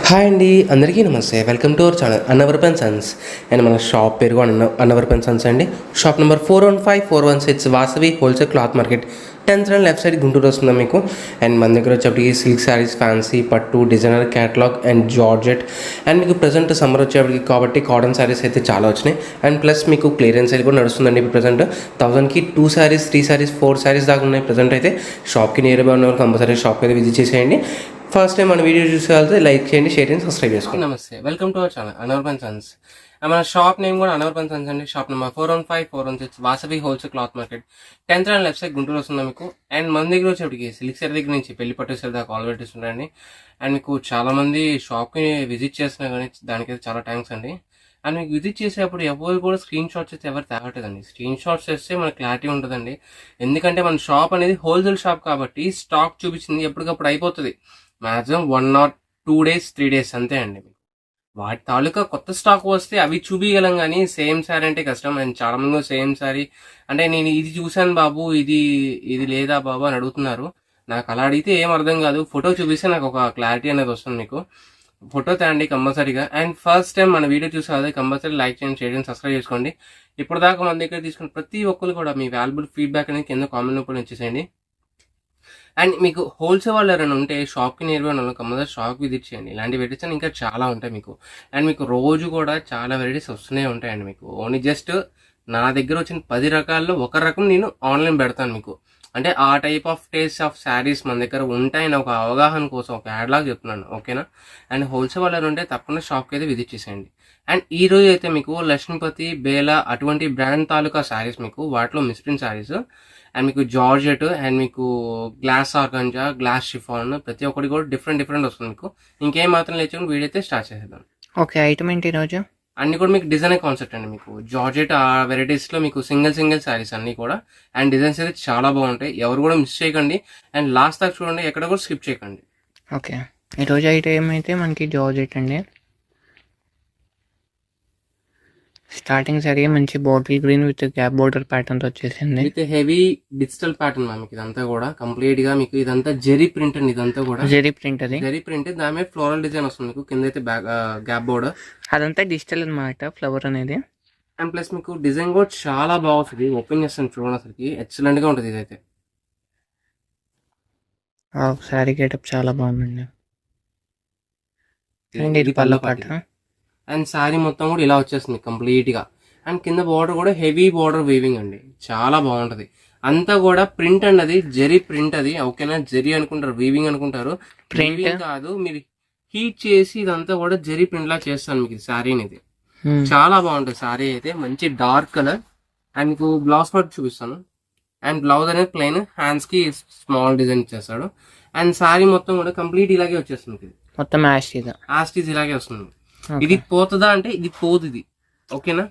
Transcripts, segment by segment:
Hi అండి, అందరికీ నమస్తే. Welcome to our channel Annavarapu and Sons. And మన షాప్ పేరు అన్నవరపు అండ్ సన్స్ అండి. Shop number 415-416 Vasavi wholesale cloth market 10th run left side Guntur వస్తుంది మీకు. అండ్ మన దగ్గర వచ్చేప్పటికి సిల్క్ శారీస్, ఫ్యాన్సీ, పట్టు, designer, catalogue and georgette. And మీకు ప్రజెంట్ సమ్మర్ వచ్చేప్పటికి కాబట్టి కాటన్ శారీస్ అయితే చాలా వచ్చినాయి. అండ్ ప్లస్ మీకు క్లియరెన్స్ సేల్ కూడా నడుస్తుందండి. ఇప్పుడు ప్రజెంట్ 1000కి 2 శారీస్, 3 శారీస్, 4 శారీస్ దాకా ఉన్నాయి. ప్రజెంట్ అయితే షాప్కి నియర్ బై ఉన్న వాళ్ళు కంపల్సరీ షాప్కి అయితే విజిట్ చేసేయండి. ఫస్ట్ టైం మన వీడియో చూసేవాళ్ళతో లైక్ చేయండి, షేర్ చేయండి, సబ్స్క్రైబ్ చేసుకోండి. నమస్తే, welcome to our channel Annavarapu and Sons. మన షాప్ నేమ్ కూడా అన్నవరపు అండ్ సన్స్ అండి. Shop number 415-416 Vasavi wholesale cloth market 10th run left side Guntur వస్తుంది మీకు. అండ్ మన దగ్గర వచ్చేప్పటికి సిల్క్ సారీ దగ్గర నుంచి పెళ్లి పట్టు సారీ దాకా ఆల్ వెరైటీస్ ఉన్నాయండి. అండ్ మీకు చాలా మంది షాప్కి విజిట్ చేస్తున్నా కానీ దానికైతే చాలా థ్యాంక్స్ అండి. అండ్ మీకు విజిట్ చేసేటప్పుడు ఎవరు కూడా స్క్రీన్ షాట్స్ అయితే ఎవరు తేవట్లేదండి. స్క్రీన్ షాట్స్ చేస్తే మనకు క్లారిటీ ఉంటుందండి. ఎందుకంటే మన షాప్ అనేది హోల్సేల్ షాప్ కాబట్టి స్టాక్ చూపించింది ఎప్పటికప్పుడు అయిపోతుంది. మ్యాక్సిమం 1 or 2 days 3 days అంతే అండి. వాటి తాలూకా కొత్త స్టాక్ వస్తే అవి చూపించగలం కానీ సేమ్ శారీ అంటే కష్టం. అండ్ చాలా మంది సేమ్ శారీ అంటే నేను ఇది చూశాను బాబు, ఇది లేదా బాబు అని అడుగుతున్నారు. నాకు అలా అడిగితే ఏం అర్థం కాదు. ఫోటో చూపిస్తే నాకు ఒక క్లారిటీ అనేది వస్తుంది. మీకు ఫోటో తేండి కంపల్సరీగా. అండ్ ఫస్ట్ టైం మన వీడియో చూసి అదే కంపల్సరీ లైక్ చేయండి, షేర్ చేయండి, సబ్స్క్రైబ్ చేసుకోండి. ఇప్పుడు దాకా మన దగ్గర తీసుకున్న ప్రతి ఒక్కరు కూడా మీ వాల్యుబుల్ ఫీడ్బ్యాక్ అనేది కింద కామెంట్ రూపంలో ఇచ్చేసేయండి. అండ్ మీకు హోల్సేల్ వాళ్ళు ఎవరైనా ఉంటే షాప్కి నియర్ బై ఉన్న కంపల్సరీ షాప్కి విజిట్ చేయండి. ఇలాంటి వెరైటీస్ అని ఇంకా చాలా ఉంటాయి మీకు. అండ్ మీకు రోజు కూడా చాలా వెరైటీస్ వస్తూనే ఉంటాయండి. మీకు ఓన్లీ జస్ట్ నా దగ్గర వచ్చిన 10 రకాల్లో ఒక రకం నేను ఆన్లైన్ పెడతాను మీకు. అంటే ఆ type of taste of saris మన దగ్గర ఉంటాయని ఒక అవగాహన కోసం ఒక యాడ్ లాగా చెప్తున్నాను, ఓకేనా. అండ్ హోల్సేల్ వాళ్ళు ఉంటే తప్పకుండా షాప్కి అయితే విజిట్ చేసేయండి. అండ్ ఈ రోజు అయితే మీకు లక్ష్మీపతి, బేలా అటువంటి బ్రాండ్ తాలూకా శారీస్ మీకు, వాటిలో మిస్ప్రింట్ శారీస్ అండ్ మీకు జార్జెట్ అండ్ మీకు గ్లాస్ ఆర్గంజా, గ్లాస్ షిఫాన్ ప్రతి ఒక్కటి కూడా డిఫరెంట్ వస్తుంది మీకు. ఇంకేం మాత్రం లేచుకుని వీడియో అయితే స్టార్ట్ చేసేద్దాం. ఓకే, ఐటమ్ ఏంటి ఈరోజు? అన్ని కూడా మీకు డిజైన్ కాన్సెప్ట్ అండి. మీకు జార్జెట్ ఆ వెరైటీస్ లో మీకు సింగిల్ శారీస్ అన్ని కూడా. అండ్ డిజైన్స్ అయితే చాలా బాగుంటాయి, ఎవరు కూడా మిస్ చేయకండి. అండ్ లాస్ట్ దాకా చూడండి, ఎక్కడ కూడా స్కిప్ చేయకండి. ఓకే, ఈరోజు ఐటమ్ అయితే మనకి జార్జెట్ అండి. స్టార్టింగ్ సరే మంచి bottle green with gap border pattern వచ్చేసింది. విత్ హెవీ డిజిటల్ ప్యాటర్న్ మీకు ఇదంతా కూడా కంప్లీట్ గా. మీకు ఇదంతా జెరీ ప్రింట్ అండి. ఇదంతా కూడా జెరీ ప్రింట్, అది జెరీ ప్రింట్. దాని మీద ఫ్లోరల్ డిజైన్ వస్తుంది మీకు. కింద అయితే గ్యాప్ బోర్డర్, అదంతా డిజిటల్ అనమాట ఫ్లవర్ అనేది. అండ్ ప్లస్ మీకు డిజైన్ కూడా చాలా బాగుంటుంది. ఓపెన్ చేస్తాను చూడండి, అసలుకి ఎక్సలెంట్ గా ఉంటుంది ఇదైతే. శారీ గెటప్ చాలా బాగుందండి. అండ్ ఇది పళ్ళ పాట. అండ్ శారీ మొత్తం కూడా ఇలా వచ్చేస్తుంది కంప్లీట్ గా. అండ్ కింద బార్డర్ కూడా హెవీ బార్డర్ వీవింగ్ అండి, చాలా బాగుంటది. అంతా కూడా ప్రింట్ అండి, అది జెరీ ప్రింట్. అది ఓకేనా, జెరీ అనుకుంటారు, వీవింగ్ అనుకుంటారు. ప్రింట్ కాదు, మీరు హీట్ చేసి ఇదంతా కూడా జెరీ ప్రింట్ లా చేస్తాను మీకు శారీని. ఇది చాలా బాగుంటుంది శారీ అయితే. మంచి డార్క్ కలర్. అండ్ మీకు బ్లౌజ్ పార్ట్ చూపిస్తాను. అండ్ బ్లౌజ్ అనేది ప్లెయిన్, హ్యాండ్స్ కి స్మాల్ డిజైన్ ఇచ్చేస్తాడు. అండ్ శారీ మొత్తం కూడా కంప్లీట్ ఇలాగే వచ్చేస్తుంది. మొత్తం యాస్టీజ్ ఇలాగే వస్తుంది. ఇది పోతుందా అంటే ఇది పోదు, ఇది ఓకేనా.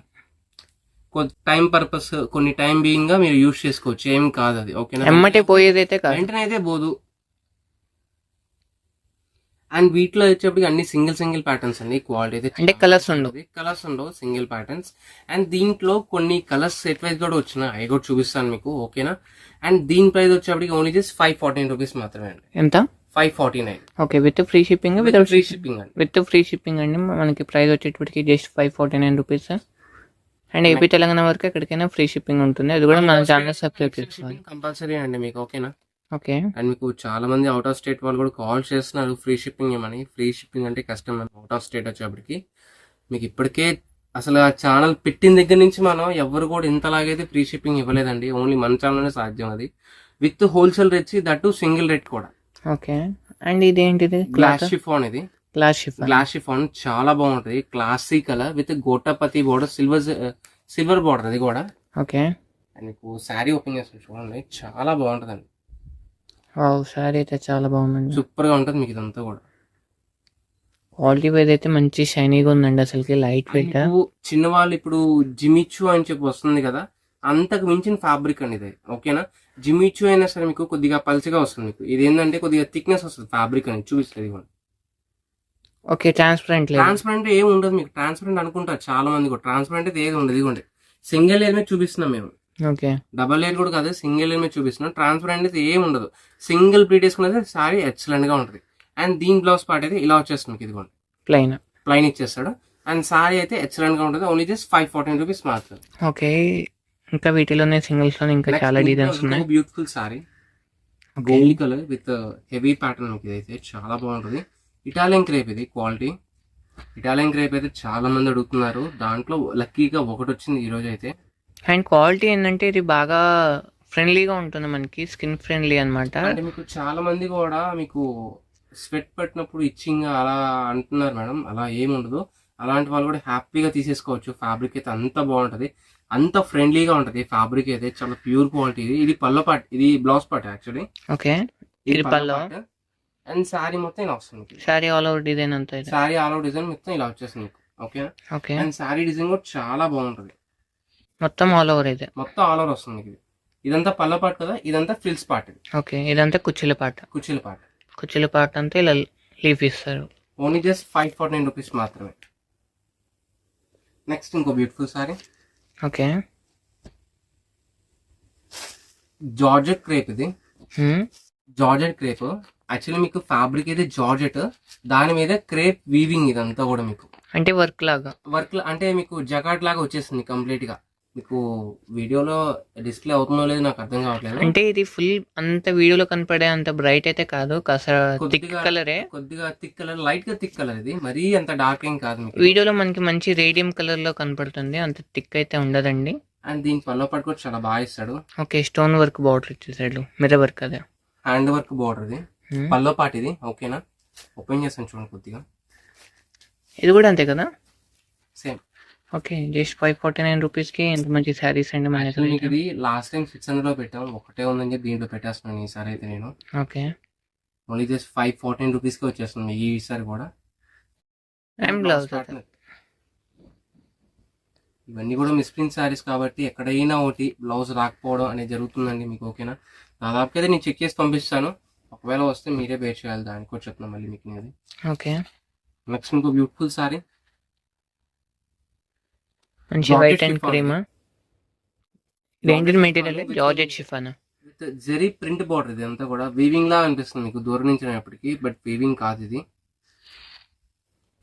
టైం పర్పస్ కొన్ని టైం బీయింగ్ గా మీరు యూజ్ చేసుకోవచ్చు, ఏం కాదు అది, ఓకేనా. ఎమ్మటే పోయేది అయితే కాదు, వెంటనే అయితే పోదు. అండ్ వీటిలో వచ్చేప్పటికి అన్ని సింగిల్ ప్యాటర్న్స్ అండి. క్వాలిటీ అయితే అంటే కలర్స్ ఉండవు, సింగిల్ ప్యాటర్న్స్. అండ్ దీంట్లో కొన్ని కలర్స్ సెట్ వైజ్ కూడా వచ్చినాయి, అవి కూడా చూపిస్తాను మీకు, ఓకేనా. అండ్ దీని ప్రైస్ వచ్చేప్పటికి ఓన్లీ జస్ట్ 514 రూపీస్ మాత్రమే అండి. ఎంత? 549. Okay, with free shipping. Free shipping అండి, విత్ ఫ్రీ షిప్పింగ్ అండి. మనకి ప్రైస్ వచ్చేటప్పటికి just 549 rupees. And AP Telangana వరకు ఎక్కడికైనా ఫ్రీ షిప్పింగ్ ఉంటుంది. అది కూడా మన ఛానల్ సబ్స్క్రైబ్ చేసుకోవాలి కంపల్సరీ అండి మీకు, ఓకేనా. ఓకే, అండ్ మీకు చాలా మంది అవుట్ ఆఫ్ స్టేట్ వాళ్ళు కూడా కాల్ చేస్తున్నారు ఫ్రీ షిప్పింగ్ ఏమని. ఫ్రీ షిప్పింగ్ అంటే కష్టం మనం అవుట్ ఆఫ్ స్టేట్ వచ్చేప్పటికి. మీకు ఇప్పటికే అసలు ఆ ఛానల్ పెట్టిన దగ్గర నుంచి మనం ఎవరు కూడా ఇంతలాగైతే ఫ్రీ షిప్పింగ్ ఇవ్వలేదండి. ఓన్లీ మన ఛానల్లోనే సాధ్యం అది. With wholesale rates, that single rate కూడా. ఓకే, అండ్ ఇదేంటిది? Glass chiffon. ఇది గ్లాస్ షిఫాన్ చాలా బాగుంటది. Classy colour with gota patti border, silver border అది కూడా. ఓకే, అండ్ మీకు శారీ ఓపెన్ చేస్తాను చూడండి, చాలా బాగుంటదండి. శారీ అయితే చాలా బాగుందండి, సూపర్ గా ఉంటుంది మీకు ఇదంతా కూడా. క్వాలిటీ వైజ్ అయితే మంచి షైనీగా ఉందండి, అసలుకి లైట్ వెయిట్. చిన్నవాళ్ళు ఇప్పుడు జిమిచు అని చెప్పి వస్తుంది కదా, అంతకు మించిన ఫ్యాబ్రిక్ అండి ఇది, ఓకేనా. జిమిచు అయినా సరే మీకు కొద్దిగా పల్చగా వస్తుంది. మీకు ఇది ఏంటంటే కొద్దిగా థిక్నెస్ వస్తుంది ఫ్యాబ్రిక్ అని చూపిస్తుంది. ఓకే, ట్రాన్స్పరెంట్ ఏం ఉండదు మీకు. ట్రాన్స్పరెంట్ అనుకుంటారు చాలా మంది కూడా, ట్రాన్స్పరెంట్ అయితే ఏది ఉండదు. ఇదిగోండి సింగిల్ లేయర్ మీద చూపిస్తున్నాం మేము, ఓకే. డబల్ లేయర్ కూడా కాదు, సింగిల్ లేయర్ మీద చూపిస్తున్నాం. ట్రాన్స్పరెంట్ అయితే ఏం ఉండదు. సింగిల్ ప్లీట్ వేసుకున్నది సారీ ఎక్సలెంట్ గా ఉంటుంది. అండ్ దీని బ్లౌజ్ పార్ట్ అయితే ఇలా వచ్చేస్తుంది మీకు. ఇదిగోండి ప్లెయిన్ ఇచ్చేస్తాడు. అండ్ సారీ అయితే ఎక్సలెంట్ గా ఉంటుంది. ఓన్లీ జస్ట్ 514 రూపీస్ మాత్రం. ఓకే. ఇంకా వీటిలోనే సింగిల్స్ లో ఇంకా చాలా డిజైన్స్ ఉన్నాయి. Beautiful sorry gold colour with heavy pattern. ఇదైతే చాలా బాగుంటుంది. ఇటాలియన్ క్రేప్ ఇది క్వాలిటీ. ఇటాలియన్ క్రేప్ అయితే చాలా మంది అడుగుతున్నారు. దాంట్లో లక్కీగా ఒకటి వచ్చింది ఈ రోజు అయితే. అండ్ క్వాలిటీ ఏంటంటే ఇది బాగా ఫ్రెండ్లీగా ఉంటుంది, మనకి స్కిన్ ఫ్రెండ్లీ అన్నమాట. అంటే మీకు చాలా మంది కూడా మీకు స్వెట్ పట్టినప్పుడు ఇచ్చింగ్ అలా అంటున్నారు మేడం. అలా ఏముండదు. అలాంటి వాళ్ళు కూడా హ్యాపీగా తీసేసుకోవచ్చు. ఫ్యాబ్రిక్ అయితే అంత బాగుంటది, అంత ఫ్రెండ్లీగా ఉంటది. ఫ్యాబ్రిక్ అయితే చాలా ప్యూర్ క్వాలిటీ. ఇది పల్లో పార్ట్, ఇది బ్లౌజ్ పార్ట్ యాక్చువల్లీ. ఓకే. ఇది పల్లో అండ్ శారీ మొత్తం ఇలా వస్తుంది. శారీ ఆల్ ఓవర్ డిజైన్ అంతా ఇది. శారీ ఆల్ ఓవర్ డిజైన్ మొత్తం ఇలా వచ్చేస్తుంది మీకు. Okay. Okay. And sari design కూడా చాలా బాగుంటది. మొత్తం ఆల్ ఓవర్ ఇది. మొత్తం ఆల్ ఓవర్ వస్తుంది మీకు. ఇదంతా పల్ల పార్ట్ కదా, ఇదంతా ఫ్రిల్స్ పార్ట్. ఓకే. ఇదంతా కుచ్చిల పాట. కుచ్చిల పాట అంతా ఇలా లీఫ్ ఇస్తారు. ఓన్లీ జస్ట్ 549 రూపీస్ మాత్రమే. నెక్స్ట్ ఇంకో beautiful sorry. Okay. Georgette crepe ఇది. జార్జెట్ క్రేప్ యాక్చువల్లీ మీకు ఫ్యాబ్రిక్ అయితే జార్జెట్, దాని మీద క్రేప్ వీవింగ్. ఇదంతా కూడా మీకు అంటే వర్క్ అంటే మీకు జకాట్ లాగా వచ్చేస్తుంది కంప్లీట్ గా. మీకు వీడియోలో డిస్ప్లే అవుతుందో లేదో నాకు అర్థం కావట్లేదు. అంటే ఇది ఫుల్ అంత వీడియోలో కనపడే అంత బ్రైట్ అయితే కాదు, కాస్త థిక్ కలరే. కొద్దిగా థిక్ కలర్, లైట్ గా థిక్ కలర్. ఇది మరీ అంత డార్క్ ఏం కాదు. మీకు వీడియోలో మనకి మంచి రేడియం కలర్ లో కనపడుతుంది, అంత థిక్ అయితే ఉండదండి. అండ్ దీని పల్లో పాటు కూడా చాలా బాగా ఇస్తాడు. ఓకే. స్టోన్ వర్క్ బార్డర్ ఇచ్చేసాడు, మిర్రర్ వర్క్ అదే, హ్యాండ్ వర్క్ బార్డర్ ఇది. పల్లో పాటు ఇది. ఓకేనా, ఓపెన్ చేస్తాను చూడండి కొద్దిగా. ఇది కూడా అంతే కదా, సేమ్. ఓకే. జస్ట్ 549 రూపీస్ కి ఎంత మంచి శారీస్ అండి మన దగ్గర. ఇది లాస్ట్ టైం 600 లో పెట్టాం, ఒకటే ఉందని చెప్పి దీంట్లో పెట్టేస్తున్నాను ఈసారి అయితే నేను. ఓకే. ఓన్లీ జస్ట్ 514 రూపీస్ కి వచ్చేస్తుంది ఈసారి కూడా. ఇవన్నీ కూడా మిస్ప్రింట్ శారీస్ కాబట్టి ఎక్కడైనా ఒకటి బ్లౌజ్ రాకపోవడం అనేది జరుగుతుందండి మీకు. ఓకేనా, దాదాపుగా అయితే నేను చెక్ చేసి పంపిస్తాను. ఒకవేళ వస్తే మీరే బేర్ చేయాలి, దానికి కూడా చెప్తున్నాను మళ్ళీ మీకు నేను. ఓకే. నెక్స్ట్ ఇంకో బ్యూటిఫుల్ సారీ. మంచి వైట్ అండ్ క్రీమ్. ఏంటి material? Georgette chiffon with zari print border. ఇది అంతా కూడా వీవింగ్ లా అనిపిస్తుంది మీకు దూరం నుంచి అయినప్పటికీ, బట్ వీవింగ్ కాదు ఇది.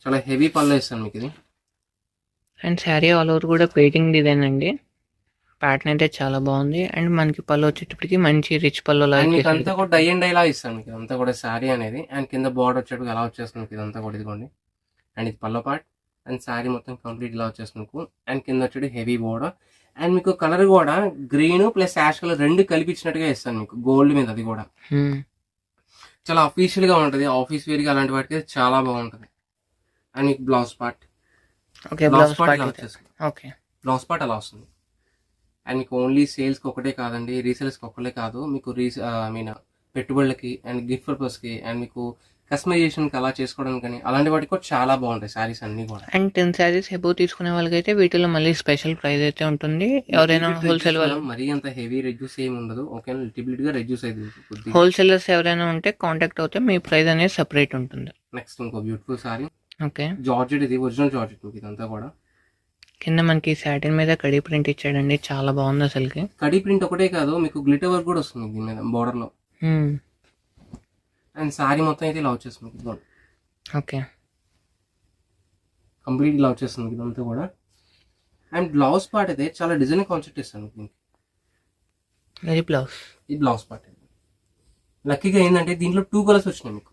చాలా హెవీ పళ్ళు ఇస్తాను మీకు ఇది. అండ్ శారీ ఆల్ ఓవర్ కూడా పెయింటింగ్ డిజైన్ అండి. ప్యాటర్న్ అయితే చాలా బాగుంది. అండ్ మనకి పళ్ళు వచ్చేటప్పటికి మంచి రిచ్ పళ్ళు మీకు అంతా కూడా డై అండ్ డై లా ఇస్తాను మీకు అంతా కూడా శారీ అనేది. అండ్ కింద బార్డర్ వచ్చేటప్పుడు ఎలా వచ్చేస్తుంది మీకు ఇదంతా కూడా. ఇదిగోండి, అండ్ ఇది పల్లో పార్ట్. అండ్ శారీ మొత్తం కంప్లీట్ ఇలా వచ్చేస్తుంది మీకు. అండ్ కింద వచ్చేది హెవీ బోర్డర్. అండ్ మీకు కలర్ కూడా గ్రీన్ ప్లస్ యాష్ కలర్ రెండు కలిపించినట్టుగా ఇస్తాను మీకు, గోల్డ్ మీద. అది కూడా చాలా అఫీషియల్ గా ఉంటది, ఆఫీస్ వేర్ గా అలాంటి వాటికి చాలా బాగుంటది. అండ్ మీకు బ్లౌజ్ పార్ట్. బ్లౌజ్ పార్ట్ ఇలా వచ్చేస్తుంది. బ్లౌజ్ పార్ట్ అలా వస్తుంది. అండ్ మీకు ఓన్లీ సేల్స్ కి ఒకటే కాదండి, రీసేల్స్ కి ఒకటే కాదు, మీకు పెట్టుబడులకి అండ్ గిఫ్ట్ పర్పస్ కి అండ్ మీకు కస్టమైజేషన్ అలా చేసుకోవడానికి కానీ అలాంటి వాటికి కూడా చాలా బాగుంటాయి సారీస్ అన్ని కూడా. అండ్ 10 సారీస్ అబౌవ్ తీసుకునే వాళ్ళకైతే వీటిలో మళ్ళీ స్పెషల్ ప్రైస్ అయితే ఉంటుంది. ఎవరైనా హోల్సేల్ వాళ్ళు మరీ అంత హెవీ రెడ్యూస్ ఏమి ఉండదు. ఓకే, లిటిల్ గా రెడ్యూస్ అవుతుంది. హోల్సేలర్స్ ఎవరైనా ఉంటే కాంటాక్ట్ అవుతే మీ ప్రైస్ అనేది సెపరేట్ ఉంటుంది. నెక్స్ట్ ఇంకో బ్యూటిఫుల్ సారీ. ఓకే. జార్జెట్ ఇది, ఒరిజినల్ జార్జెట్ మీకు ఇదంతా కూడా. కింద మనకి సాటిన్ మీద కడీ ప్రింట్ ఇచ్చాడండి, చాలా బాగుంది అసలుకి. కడీ ప్రింట్ ఒకటే కాదు, మీకు గ్లిటర్ వర్క్ కూడా వస్తుంది దీని మీద బోర్డర్ లో. అండ్ సారీ మొత్తం అయితే ఇలా వచ్చేస్తుంది. ఓకే. కంప్లీట్ ఇలా వచ్చేస్తుంది ఇదంతా కూడా. అండ్ బ్లౌజ్ పార్ట్ అయితే చాలా డిజైన్ కాన్సెప్ట్ ఇస్తాను మీకు. ఇది బ్లౌజ్ పార్ట్. లక్కీగా ఏంటంటే దీంట్లో 2 కలర్స్ వచ్చినాయి మీకు.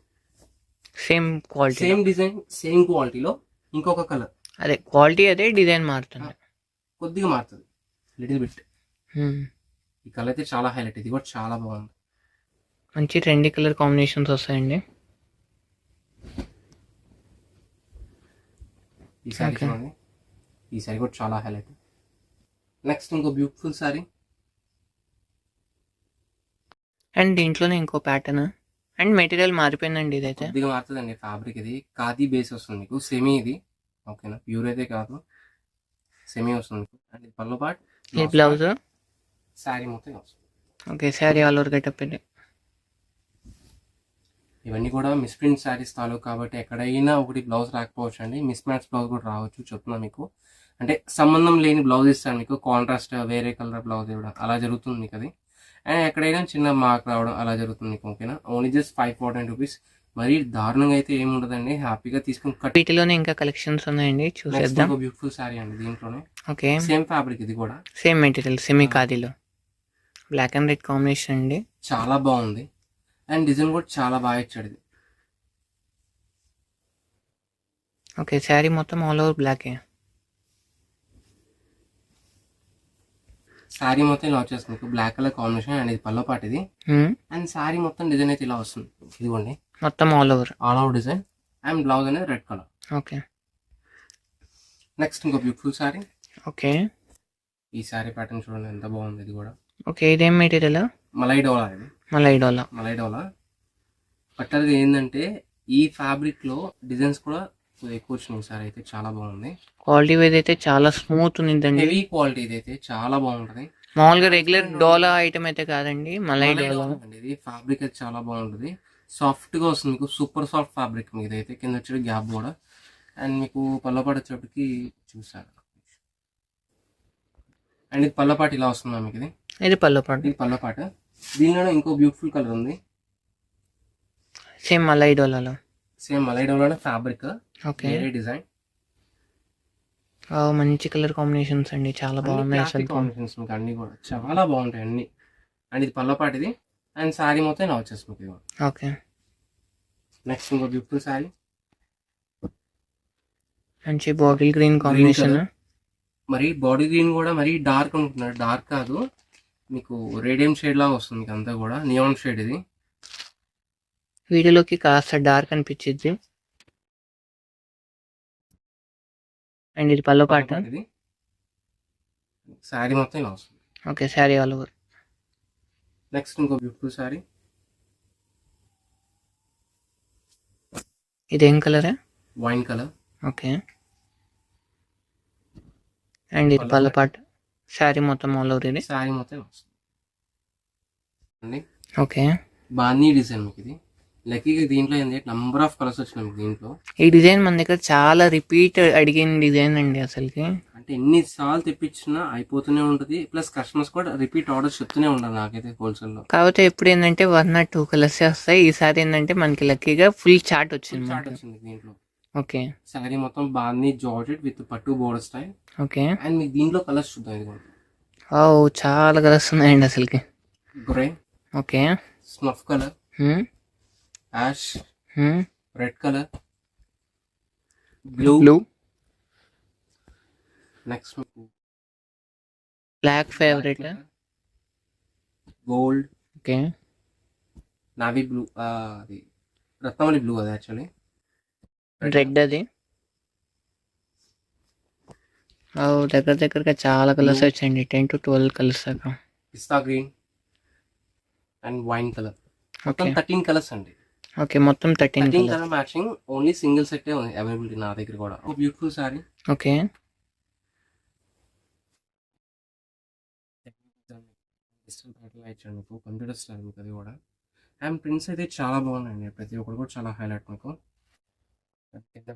Same quality, same design, same క్వాలిటీలో ఇంకొక కలర్. అదే క్వాలిటీ, అదే డిజైన్ మారుతుంది, కొద్దిగా మారుతుంది లిటిల్ బిట్. ఈ కలర్ అయితే చాలా హైలైట్. ఇది కూడా చాలా బాగుంది. మంచి ట్రెండీ కలర్ కాంబినేషన్స్ వస్తాయండి. ఈ సారీ కూడా చాలా హైలైట్. నెక్స్ట్ ఇంకో బ్యూటిఫుల్ సారీ. అండ్ దీంట్లోనే ఇంకో ప్యాటర్న్. అండ్ మెటీరియల్ మారిపోయిందండి, ఇదైతే కొద్దిగా మారుతుందండి ఫ్యాబ్రిక్. ఇది ఖాదీ బేస్ వస్తుంది మీకు, సెమీ ఇది. ఓకేనా, ప్యూర్ అయితే కాదు, సెమీ వస్తుంది. అండ్ ఇది పల్లో పార్ట్, ఈ బ్లౌజ్, శారీ మొత్తం వస్తుంది. Okay. Sari all over getup ఇది. ఇవన్నీ కూడా మిస్ప్రింట్ శారీస్ తాలూ కాబట్టి ఎక్కడైనా ఒకటి బ్లౌజ్ రాకపోవచ్చు అండి. మిస్ మ్యాచ్ బ్లౌజ్ కూడా రావచ్చు. చెప్తున్నా మీకు, అంటే సంబంధం లేని బ్లౌజ్ ఇస్తాను మీకు, కాంట్రాస్ట్ వేరే కలర్ బ్లౌజ్ ఇవ్వడం అలా జరుగుతుంది మీకు అది. అండ్ ఎక్కడైనా చిన్న మార్క్ రావడం అలా జరుగుతుంది మీకు. ఓకేనా, ఓన్లీ జస్ట్ 549 రూపీస్. మరి దారుణంగా అయితే ఏమి ఉండదండి, హ్యాపీగా తీసుకుని కట్. వీటిలోనే ఇంకా కలెక్షన్స్ ఉన్నాయండి, నెక్స్ట్ చూసేద్దాం. ఇంకో బ్యూటిఫుల్ శారీ అండి, దీంట్లోనే ఓకే, సేమ్ ఫ్యాబ్రిక్, ఇది కూడా సేమ్ మెటీరియల్, సెమీ ఖాదీలో బ్లాక్ అండ్ రెడ్ కాంబినేషన్ అండి. చాలా బాగుంది. అండ్ డిజైన్ కూడా చాలా బాగా ఇచ్చాడు ఇది. ఓకే, శారీ మొత్తం ఆల్ ఓవర్ బ్లాకే. శారీ మొత్తం ఇలా వచ్చేస్తుంది మీకు, బ్లాక్ కలర్ కాంబినేషన్. అండ్ ఇది పల్లో పాటు ఇది. అండ్ శారీ మొత్తం డిజైన్ అయితే ఇలా వస్తుంది, ఇదిగోండి మొత్తం all over design. And blouse అనేది రెడ్ కలర్. ఓకే. నెక్స్ట్ ఇంకో బ్యూటిఫుల్ శారీ. ఓకే, ఈ శారీ ప్యాటర్న్ చూడండి ఎంత బాగుంది, ఇది కూడా ఓకే. ఇదేం మెటీరియల్? మలై డోలా. ఇది మలై డోలా. మలై డోలా పట్టది. ఏంటంటే ఈ ఫ్యాబ్రిక్ లో డిజైన్స్ కూడా ఎక్కువ వచ్చినాయి. సారీ అయితే చాలా బాగుంది. క్వాలిటీ వైజ్ అయితే చాలా స్మూత్ ఉందండి. హెవీ క్వాలిటీ ఇది అయితే చాలా బాగుంటది. మామూలుగా రెగ్యులర్ డోలా ఐటమ్ అయితే కాదండి, మలై డోలా అండి. ఇది ఫ్యాబ్రిక్ అయితే చాలా బాగుంటది, సాఫ్ట్ గా వస్తుంది మీకు, సూపర్ సాఫ్ట్ ఫ్యాబ్రిక్ మీకు. ఇదైతే కింద వచ్చే గ్యాప్ కూడా. అండ్ మీకు పల్లపాటు వచ్చేప్పటికి చూసారు. అండ్ ఇది పల్లపాటు ఇలా వస్తుంది మీకు. ఇది పల్లపాటు. ఇది పల్లపాటు. దీనిలో ఇంకో బ్యూటిఫుల్ కలర్ ఉంది, సేమ్ మలై డోలాలో. సేమ్ మలై డోలానే ఫ్యాబ్రిక్, ఓకే. వేరే డిజైన్. మంచి కలర్ కాంబినేషన్స్ అండి, చాలా బాగున్నాయి అసలు. కాంబినేషన్స్ మీకు అన్ని కూడా చాలా బాగుంటాయి అన్ని. అండ్ ఇది పల్లపాటిది. అండ్ శారీ మొత్తం ఇలా వచ్చేస్తుంది మీకు. ఓకే. నెక్స్ట్ ఇంకో బ్యూటిఫుల్ శారీ, మంచి బాటిల్ గ్రీన్ కాంబినేషన్. మరి బాడీ గ్రీన్ కూడా మరి డార్క్ అనుకుంటున్నారు, డార్క్ కాదు మీకు, రేడియం షేడ్ లాగా వస్తుంది మీకు అంతా కూడా, నియాన్ షేడ్ ఇది. వీడియోలోకి కాస్త డార్క్ అనిపించింది. అండ్ ఇది పల్లపాట. ఇది శారీ మొత్తం ఇలా వస్తుంది. Okay, sari all over. Next ఇంకో బ్యూటిఫుల్ శారీ, ఇదేం colour? Wine colour. Okay. And ఇది పల్లపాట, శారీ మొత్తం ఆల్ ఓవర్. ఇది శారీ మొత్తం ఇలా వస్తుంది. ఓకే. బాన్నీ డిజైన్ మీకు ఇది. లక్కీగా దీంట్లో ఏంటి నంబర్ ఆఫ్ కలర్స్ వచ్చినాయి మీకు దీంట్లో. ఈ డిజైన్ మన దగ్గర చాలా రిపీట్ అడిగిన డిజైన్ అండి అసలుకి. అంటే ఎన్ని సార్లు తెప్పించినా అయిపోతూనే ఉంటుంది. ప్లస్ కస్టమర్స్ కూడా రిపీట్ ఆర్డర్స్ చెప్తూనే ఉంటారు నాకైతే హోల్సేల్ లో. కాకపోతే ఎప్పుడు ఏంటంటే 1 or 2 కలర్స్ వస్తాయి. ఈసారి ఏంటంటే మనకి లక్కీగా ఫుల్ చార్ట్ వచ్చింది. చార్ట్ వచ్చింది దీంట్లో. ఓకే. శారీ మొత్తం బాన్నీ జార్జెట్ విత్ పట్టు బోర్డర్ స్టైల్. ఓకే. అండ్ మీకు దీంట్లో కలర్స్ చూద్దాం. ఇది కూడా చాలా కలర్స్ ఉన్నాయండి అసలుకి. Grey. Okay. Snuff colour, ash, red colour, blue. Next black favourite, gold. Okay. Navy blue, అది రత్నమణి బ్లూ అది యాక్చువల్లీ. రెడ్ అది. దగ్గరగా చాలా కలర్స్ వచ్చాయండి, 10 to 12 కలర్స్ దాకా. పిస్తా గ్రీన్ అండ్ వైన్ కలర్. మొత్తం ఓకే. 13 కలర్స్ అండి. ఓకే, మొత్తం 13 13 colour matching. Only single set ఉంది అవైలబిలిటీ నా దగ్గర కూడా. ఒక బ్యూటిఫుల్ సారీ. ఓకే. మీకు కంప్యూటర్ స్టైల్ మీకు అది కూడా. అండ్ ప్రింట్స్ అయితే చాలా బాగున్నాయండి, ప్రతి ఒక్కరు కూడా చాలా హైలైట్ మీకు.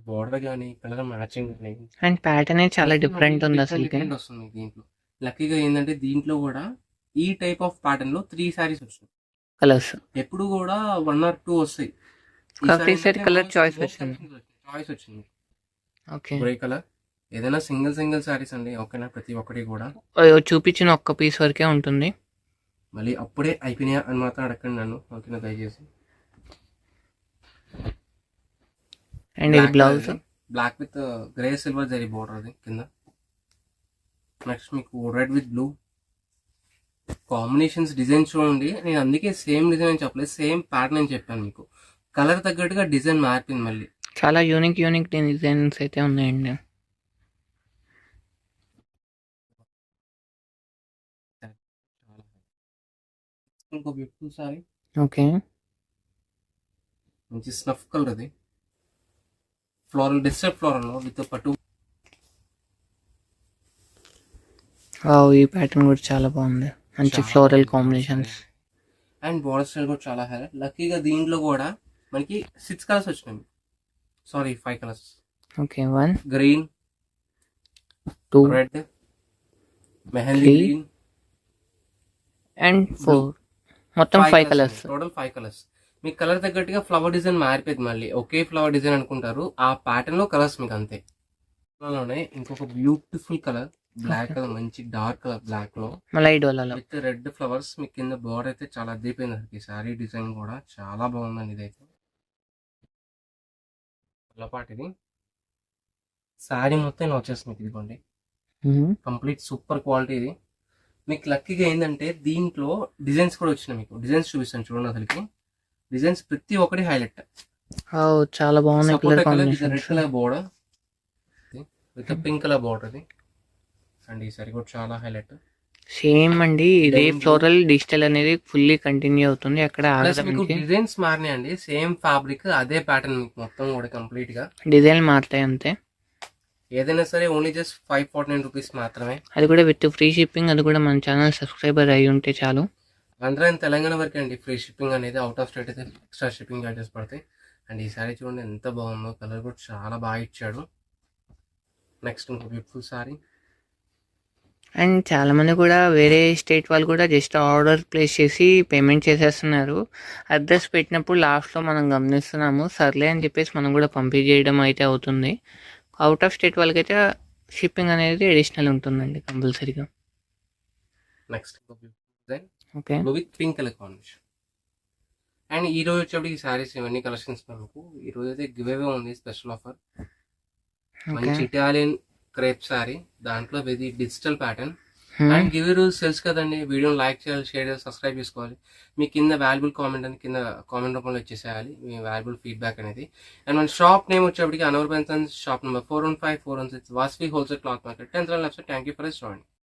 బోర్డర్ కానీ కలర్ మ్యాచింగ్ కానీ అండ్ ప్యాటర్న్ చాలా డిఫరెంట్ ఉంది అసలుకి. వస్తుంది మీకు దీంట్లో. లక్కీగా ఏంటంటే దీంట్లో కూడా ఈ టైప్ ఆఫ్ ప్యాటర్న్ లో 3 సారీస్ వచ్చినాయి కలర్స్. ఎప్పుడు కూడా 1 or 2 వస్తాయి. కలర్ చాయిస్ వచ్చింది. ఓకే. Grey colour. ఏదైనా సింగిల్ సారీస్ అండి, ఓకేనా, ప్రతి ఒక్కటి కూడా. చూపించిన ఒక్క పీస్ వరకే ఉంటుంది. మళ్ళీ అప్పుడే అయిపోయినాయా అని మాత్రం అడగండి నన్ను, ఓకేనా, దయచేసి. అండ్ ఇది blouse black with grey silver zari border అది కింద. నెక్స్ట్ మీకు red with blue combinations. Design చూడండి, నేను అందుకే సేమ్ డిజైన్ అని చెప్పలేదు, సేమ్ ప్యాటర్న్ అని చెప్పాను మీకు. కలర్ తగ్గట్టుగా డిజైన్ మారిపోయింది మళ్ళీ. చాలా యూనిక్ డిజైన్స్ అయితే ఉన్నాయండి. ఇంకో బ్యూటిఫుల్ సారీ. ఓకే. మంచి స్నఫ్ కలర్ అది, ఫ్లోరల్ డిస్టర్బ్ ఫ్లోరల్ విత్ పట్టు. ఈ ప్యాటర్న్ కూడా చాలా బాగుంది, మంచి floral combinations. And border style కూడా చాలా హైలైట్. లక్కీగా దీంట్లో కూడా మనకి 6 కలర్స్ వచ్చినాయి, sorry 5 colours. Okay. 1, green, 2, red, mehndi green and 4. మొత్తం 5 కలర్స్. Total 5 colours. మీ కలర్ తగ్గట్టుగా ఫ్లవర్ డిజైన్ మారిపోయింది, మళ్ళీ ఒకే ఫ్లవర్ డిజైన్ అనుకుంటారు, ఆ ప్యాటర్న్ లో కలర్స్ మీకు అంతే. లోనే ఇంకొక బ్యూటిఫుల్ కలర్ బ్లాక్ కలర్, మంచి డార్క్ కలర్ బ్లాక్ లో లైట్ వల్ల విత్ రెడ్ ఫ్లవర్స్. మీకు కింద బోర్డర్ అయితే చాలా అద్దరిపోయింది, శారీ డిజైన్ కూడా చాలా బాగుందండి. ఇదైతే పాటు ఇది శారీ మొత్తం ఇలా వచ్చేస్తుంది మీకు, ఇదిగోండి కంప్లీట్ సూపర్ క్వాలిటీ ఇది. మీకు లక్కీగా ఏంటంటే దీంట్లో డిజైన్స్ కూడా వచ్చినాయి, మీకు డిజైన్స్ చూపిస్తాను చూడండి. అసలుకి డిజైన్స్ ప్రతి ఒక్కటి హైలైట్. చాలా బాగున్నాయి colour red combination. Colour border with pink colour border ఇది, అండ్ ఈ సారీ కూడా చాలా హైలైట్. సేమ్ అండి ఇదే ఫ్లోరల్ డిజిటల్ అనేది ఫుల్లీ కంటిన్యూ అవుతుంది, అక్కడ ప్లస్ మీకు డిజైన్స్ మారినాయండి, సేమ్ ఫ్యాబ్రిక్ అదే ప్యాటర్న్ మీకు మొత్తం కూడా కంప్లీట్ గా డిజైన్ మారుతాయి అంతే. ఏదైనా సరే ఓన్లీ జస్ట్ 549 రూపీస్ మాత్రమే, అది కూడా విత్ ఫ్రీ షిప్పింగ్. అది కూడా మన ఛానల్ సబ్స్క్రైబర్ అయి ఉంటే చాలు. ఆంధ్ర అండ్ తెలంగాణ వరకే అండి ఫ్రీ షిప్పింగ్ అనేది, అవుట్ ఆఫ్ స్టేట్ అయితే ఎక్స్ట్రా షిప్పింగ్ చార్జెస్ పడతాయి. అండ్ ఈ సారీ చూడండి ఎంత బాగుందో, కలర్ కూడా చాలా బాగా ఇచ్చాడు. నెక్స్ట్ ఇంకో బ్యూటిఫుల్ సారీ. అండ్ చాలా మంది కూడా వేరే స్టేట్ వాళ్ళు కూడా జస్ట్ ఆర్డర్ ప్లేస్ చేసి పేమెంట్ చేసేస్తున్నారు. అడ్రస్ పెట్టినప్పుడు లాస్ట్లో మనం గమనిస్తున్నాము, సర్లే అని చెప్పేసి మనం కూడా పంపించేయడం అయితే అవుతుంది. అవుట్ ఆఫ్ స్టేట్ వాళ్ళకైతే షిప్పింగ్ అనేది అడిషనల్ ఉంటుందండి కంపల్సరీగా. Next design okay, with pink colour combination. And ఈ రోజు వచ్చేప్పటికి ఈ సారీస్ ఇవన్నీ కలెక్షన్స్ మనకు ఈ రోజు అయితే గివ్ అవే ఉంది, స్పెషల్ ఆఫర్. మంచి ఇటాలియన్ క్రేప్ సారీ, దాంట్లో ఇది digital pattern. And give rules తెలుసు కదండి, వీడియోని లైక్ చేయాలి, షేర్ చేయాలి, సబ్స్క్రైబ్ చేసుకోవాలి. మీ కింద వాల్యుబుల్ కామెంట్ అని కింద కామెంట్ రూపంలో ఇచ్చేసేయాలి మీ వాల్యుబుల్ ఫీడ్బ్యాక్ అనేది. అండ్ మన షాప్ నేమ్ వచ్చేప్పటికి అనవర్ పెన్సన్స్, shop number 415 416 Vasavi wholesale cloth market, 10th left. Thank you for joining.